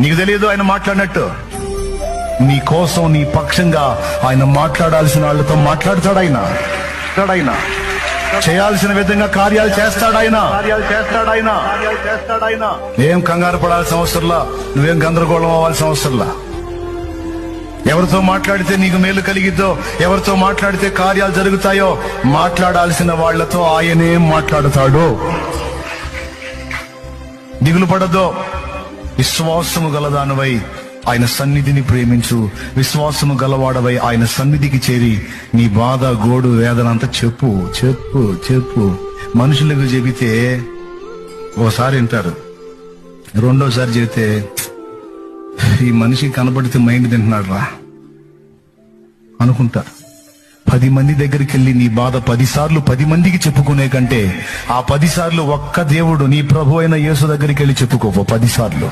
నీకు తెలియదు ఆయన మాట్లాడినట్టు. నీ కోసం, నీ పక్షంగా ఆయన మాట్లాడాల్సిన వాళ్ళతో మాట్లాడతాడు. ఆయన చేయాల్సిన విధంగా కార్యాలు చేస్తాడు. ఆయన ఏం కంగారు పడాల్సిన అవసరంలా, నువ్వేం గందరగోళం అవ్వాల్సిన అవసరంలా. ఎవరితో మాట్లాడితే నీకు మేలు కలిగిద్దో, ఎవరితో మాట్లాడితే కార్యాలు జరుగుతాయో మాట్లాడాల్సిన వాళ్లతో ఆయనే మాట్లాడతాడు. దిగులు పడద్దో. విశ్వాసము గలదానవై ఆయన సన్నిధిని ప్రేమించు. విశ్వాసము గలవాడవై ఆయన సన్నిధికి చేరి నీ బాధ, గోడు, వేదన అంతా చెప్పు చెప్పు చెప్పు. మనుషులకు చెబితే ఓసారి వింటారు, రెండోసారి చెబితే ఈ మనిషి కనబడితే మైండ్ తింటున్నాడు రా అనుకుంటారు. 10 మంది దగ్గరికి వెళ్ళి నీ బాధ 10 సార్లు 10 మందికి చెప్పుకునే కంటే ఆ 10 సార్లు ఒక్క దేవుడు, నీ ప్రభు అయిన యేసు దగ్గరికి వెళ్ళి చెప్పుకో 10 సార్లు.